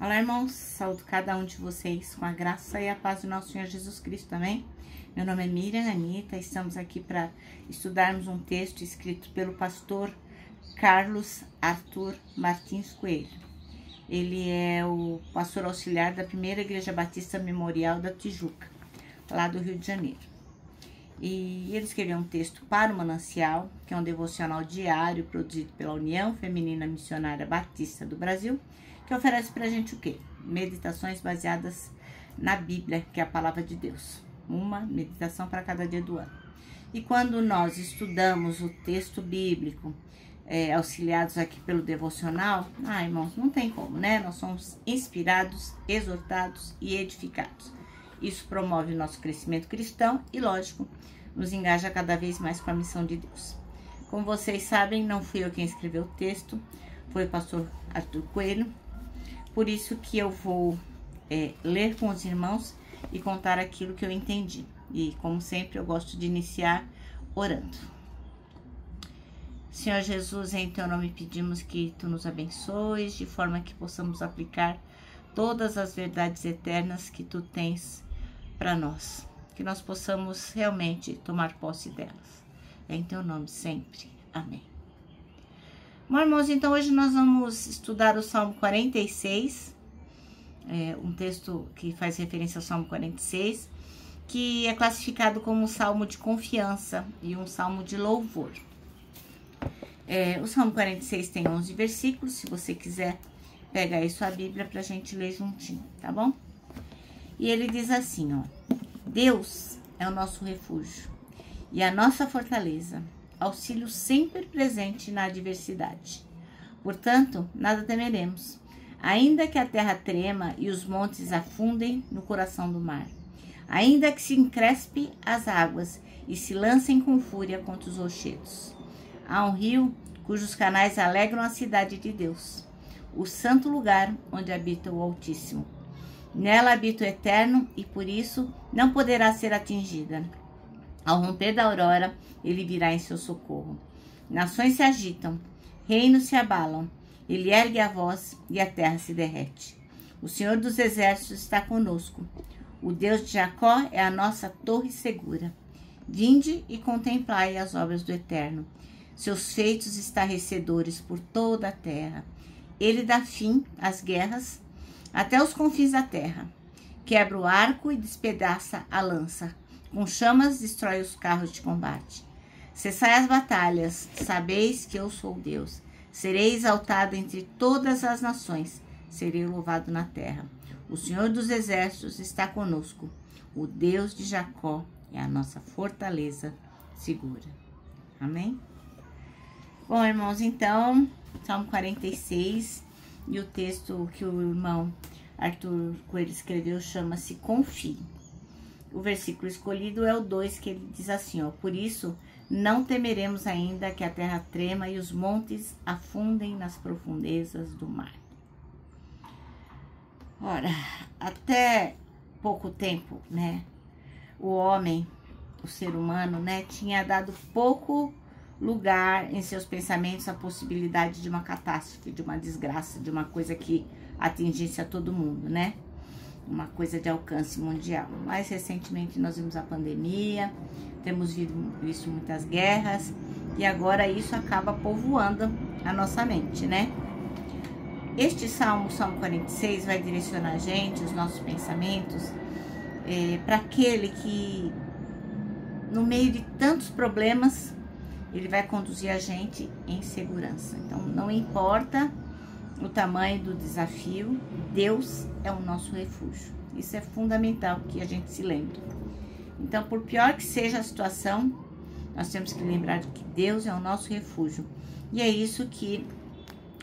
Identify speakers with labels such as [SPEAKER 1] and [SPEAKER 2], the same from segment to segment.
[SPEAKER 1] Olá, irmãos, saúdo cada um de vocês com a graça e a paz do nosso Senhor Jesus Cristo, amém? Meu nome é Miriam Anita, estamos aqui para estudarmos um texto escrito pelo pastor Carlos Arthur Martins Coelho. Ele é o pastor auxiliar da Primeira Igreja Batista Memorial da Tijuca, lá do Rio de Janeiro. E ele escreveu um texto para o Manancial, que é um devocional diário produzido pela União Feminina Missionária Batista do Brasil, que oferece pra gente o quê? Meditações baseadas na Bíblia, que é a palavra de Deus. Uma meditação para cada dia do ano. E quando nós estudamos o texto bíblico, auxiliados aqui pelo devocional, irmãos, não tem como, né? Nós somos inspirados, exortados e edificados. Isso promove o nosso crescimento cristão e, lógico, nos engaja cada vez mais com a missão de Deus. Como vocês sabem, não fui eu quem escreveu o texto, foi o pastor Arthur Coelho. Por isso que eu vou ler com os irmãos e contar aquilo que eu entendi. E, como sempre, eu gosto de iniciar orando. Senhor Jesus, em Teu nome pedimos que Tu nos abençoes, de forma que possamos aplicar todas as verdades eternas que Tu tens para nós. Que nós possamos realmente tomar posse delas. Em Teu nome sempre. Amém. Bom, irmãos, então hoje nós vamos estudar o Salmo 46, um texto que faz referência ao Salmo 46, que é classificado como um salmo de confiança e um salmo de louvor. O Salmo 46 tem 11 versículos, se você quiser pegar aí sua Bíblia pra gente ler juntinho, tá bom? E ele diz assim, ó: Deus é o nosso refúgio e a nossa fortaleza, auxílio sempre presente na adversidade. Portanto, nada temeremos, ainda que a terra trema e os montes afundem no coração do mar, ainda que se encrespe as águas e se lancem com fúria contra os rochedos. Há um rio cujos canais alegram a cidade de Deus, o santo lugar onde habita o Altíssimo. Nela habita o Eterno e por isso não poderá ser atingida. Ao romper da aurora, ele virá em seu socorro. Nações se agitam, reinos se abalam, ele ergue a voz e a terra se derrete. O Senhor dos Exércitos está conosco. O Deus de Jacó é a nossa torre segura. Vinde e contemplai as obras do Eterno, seus feitos estarrecedores por toda a terra. Ele dá fim às guerras até os confins da terra. Quebra o arco e despedaça a lança. Com chamas destrói os carros de combate. Cessai as batalhas, sabeis que eu sou Deus. Serei exaltado entre todas as nações, serei louvado na terra. O Senhor dos Exércitos está conosco. O Deus de Jacó é a nossa fortaleza segura. Amém? Bom, irmãos, então, Salmo 46, e o texto que o irmão Arthur Coelho escreveu chama-se Confie. O versículo escolhido é o 2, que ele diz assim, ó: Por isso, não temeremos ainda que a terra trema e os montes afundem nas profundezas do mar. Ora, até pouco tempo, né, o homem, o ser humano, né, tinha dado pouco lugar em seus pensamentos à possibilidade de uma catástrofe, de uma desgraça, de uma coisa que atingisse a todo mundo, né? Uma coisa de alcance mundial. Mais recentemente nós vimos a pandemia, temos visto muitas guerras e agora isso acaba povoando a nossa mente, né? Este salmo, o Salmo 46, vai direcionar a gente, os nossos pensamentos, para aquele que, no meio de tantos problemas, ele vai conduzir a gente em segurança. Então, não importa o tamanho do desafio, Deus é o nosso refúgio. Isso é fundamental que a gente se lembre. Então, por pior que seja a situação, nós temos que lembrar de que Deus é o nosso refúgio. E é isso que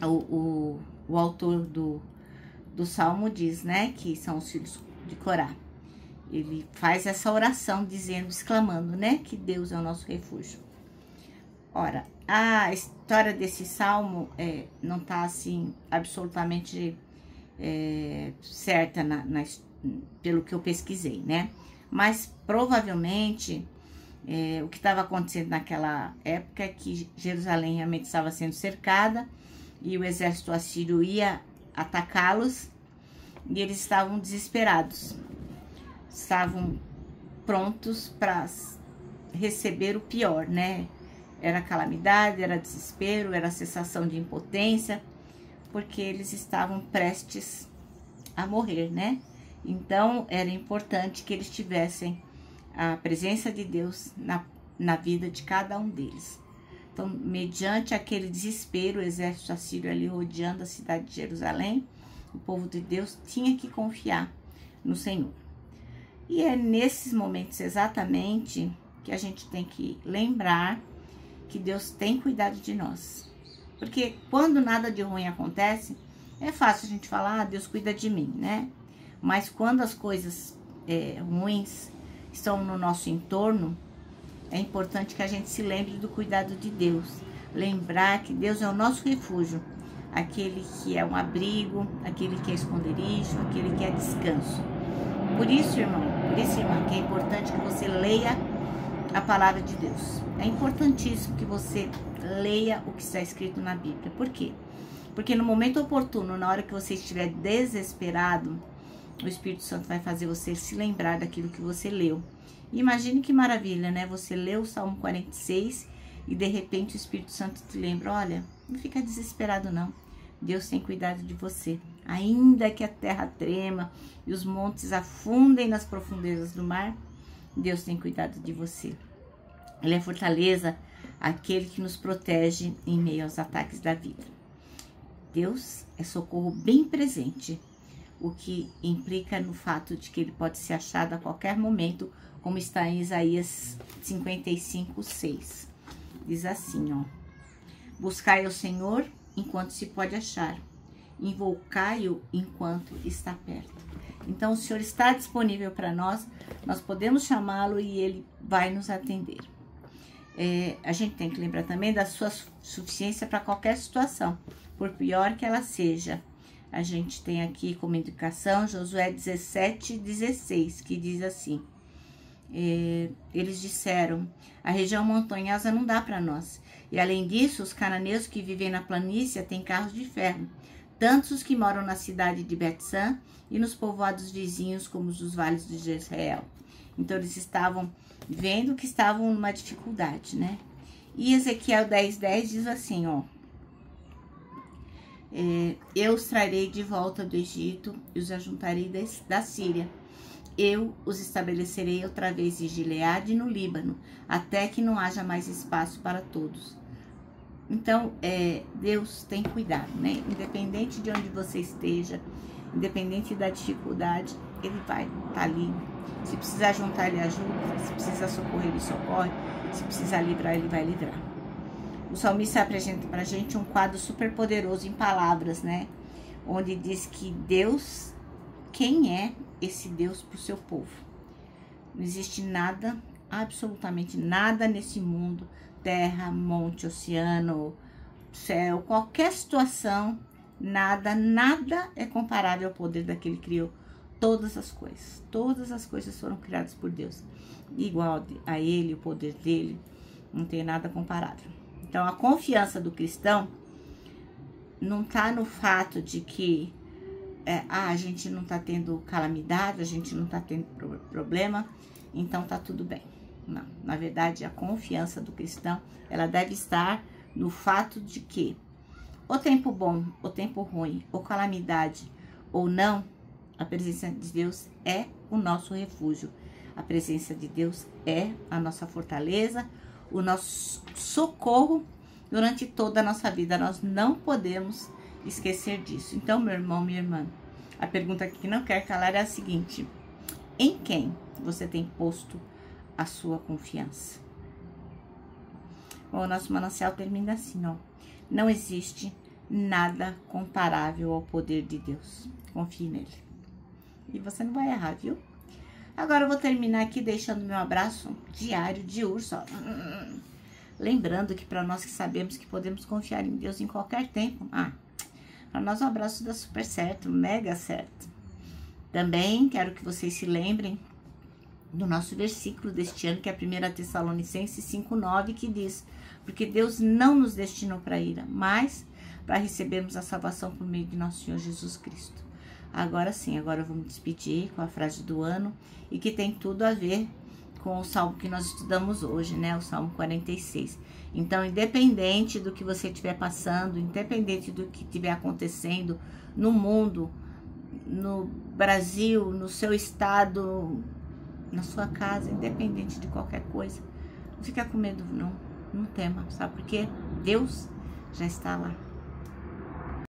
[SPEAKER 1] o autor do Salmo diz, né? Que são os filhos de Corá. Ele faz essa oração dizendo, exclamando, né? Que Deus é o nosso refúgio. Ora, a história desse salmo não está assim absolutamente certa pelo que eu pesquisei, né? Mas provavelmente o que estava acontecendo naquela época é que Jerusalém realmente estava sendo cercada e o exército assírio ia atacá-los E eles estavam desesperados, estavam prontos para receber o pior, né? Era calamidade, era desespero, era sensação de impotência, porque eles estavam prestes a morrer, né? Então, era importante que eles tivessem a presença de Deus na vida de cada um deles. Então, mediante aquele desespero, o exército assírio ali rodeando a cidade de Jerusalém, o povo de Deus tinha que confiar no Senhor. E é nesses momentos exatamente que a gente tem que lembrar que Deus tem cuidado de nós. Porque quando nada de ruim acontece, é fácil a gente falar, ah, Deus cuida de mim, né? Mas quando as coisas ruins estão no nosso entorno, é importante que a gente se lembre do cuidado de Deus. Lembrar que Deus é o nosso refúgio, aquele que é um abrigo, aquele que é esconderijo, aquele que é descanso. Por isso, irmã, que é importante que você leia a palavra de Deus. É importantíssimo que você leia o que está escrito na Bíblia. Por quê? Porque no momento oportuno, na hora que você estiver desesperado, o Espírito Santo vai fazer você se lembrar daquilo que você leu. Imagine que maravilha, né? Você leu o Salmo 46 e de repente o Espírito Santo te lembra, olha, não fica desesperado não. Deus tem cuidado de você. Ainda que a terra trema e os montes afundem nas profundezas do mar, Deus tem cuidado de você. Ele é fortaleza, aquele que nos protege em meio aos ataques da vida. Deus é socorro bem presente, o que implica no fato de que ele pode ser achado a qualquer momento, como está em Isaías 55:6. Diz assim, ó: buscai ao Senhor enquanto se pode achar, invocai-o enquanto está perto. Então, o Senhor está disponível para nós, nós podemos chamá-lo e ele vai nos atender. A gente tem que lembrar também da sua suficiência para qualquer situação, por pior que ela seja. A gente tem aqui como indicação Josué 17:16, que diz assim: eles disseram, a região montanhosa não dá para nós. E além disso, os cananeus que vivem na planície têm carros de ferro, tanto os que moram na cidade de Bet-San e nos povoados vizinhos, como os dos vales de Jezreel. Então, eles estavam vendo que estavam numa dificuldade, né? E Ezequiel 10:10 diz assim, ó: eu os trarei de volta do Egito e os ajuntarei da Síria. Eu os estabelecerei outra vez em Gileade e no Líbano, até que não haja mais espaço para todos. Então, Deus tem cuidado, né? Independente de onde você esteja, independente da dificuldade, ele vai estar ali. Se precisar juntar, ele ajuda. Se precisar socorrer, ele socorre. Se precisar livrar, ele vai livrar. O salmista apresenta pra gente um quadro super poderoso em palavras, né? Onde diz que Deus, quem é esse Deus pro seu povo? Não existe nada, absolutamente nada nesse mundo, terra, monte, oceano, céu, qualquer situação, nada é comparável ao poder daquele que criou todas as coisas. Todas as coisas foram criadas por Deus. Igual a ele, o poder dele, não tem nada comparável. Então, a confiança do cristão não está no fato de que a gente não está tendo calamidade, a gente não está tendo problema, então tá tudo bem. Não, na verdade, a confiança do cristão, ela deve estar no fato de que o tempo bom, o tempo ruim, ou calamidade ou não, a presença de Deus é o nosso refúgio. A presença de Deus é a nossa fortaleza, o nosso socorro durante toda a nossa vida. Nós não podemos esquecer disso. Então, meu irmão, minha irmã, a pergunta que não quer calar é a seguinte: em quem você tem posto a sua confiança? Bom, o nosso manancial termina assim, ó: não existe nada comparável ao poder de Deus. Confie nele. E você não vai errar, viu? Agora eu vou terminar aqui deixando meu abraço diário de urso, ó. Lembrando que para nós que sabemos que podemos confiar em Deus em qualquer tempo, para nós o abraço dá super certo, mega certo. Também quero que vocês se lembrem do nosso versículo deste ano, que é 1 Tessalonicenses 5:9, que diz: porque Deus não nos destinou para ira, mas para recebermos a salvação por meio de nosso Senhor Jesus Cristo. Agora sim, agora eu vou me despedir com a frase do ano e que tem tudo a ver com o salmo que nós estudamos hoje, né? O Salmo 46. Então, independente do que você estiver passando, independente do que estiver acontecendo no mundo, no Brasil, no seu estado, na sua casa, independente de qualquer coisa, não fica com medo, não tema, sabe por quê? Deus já está lá.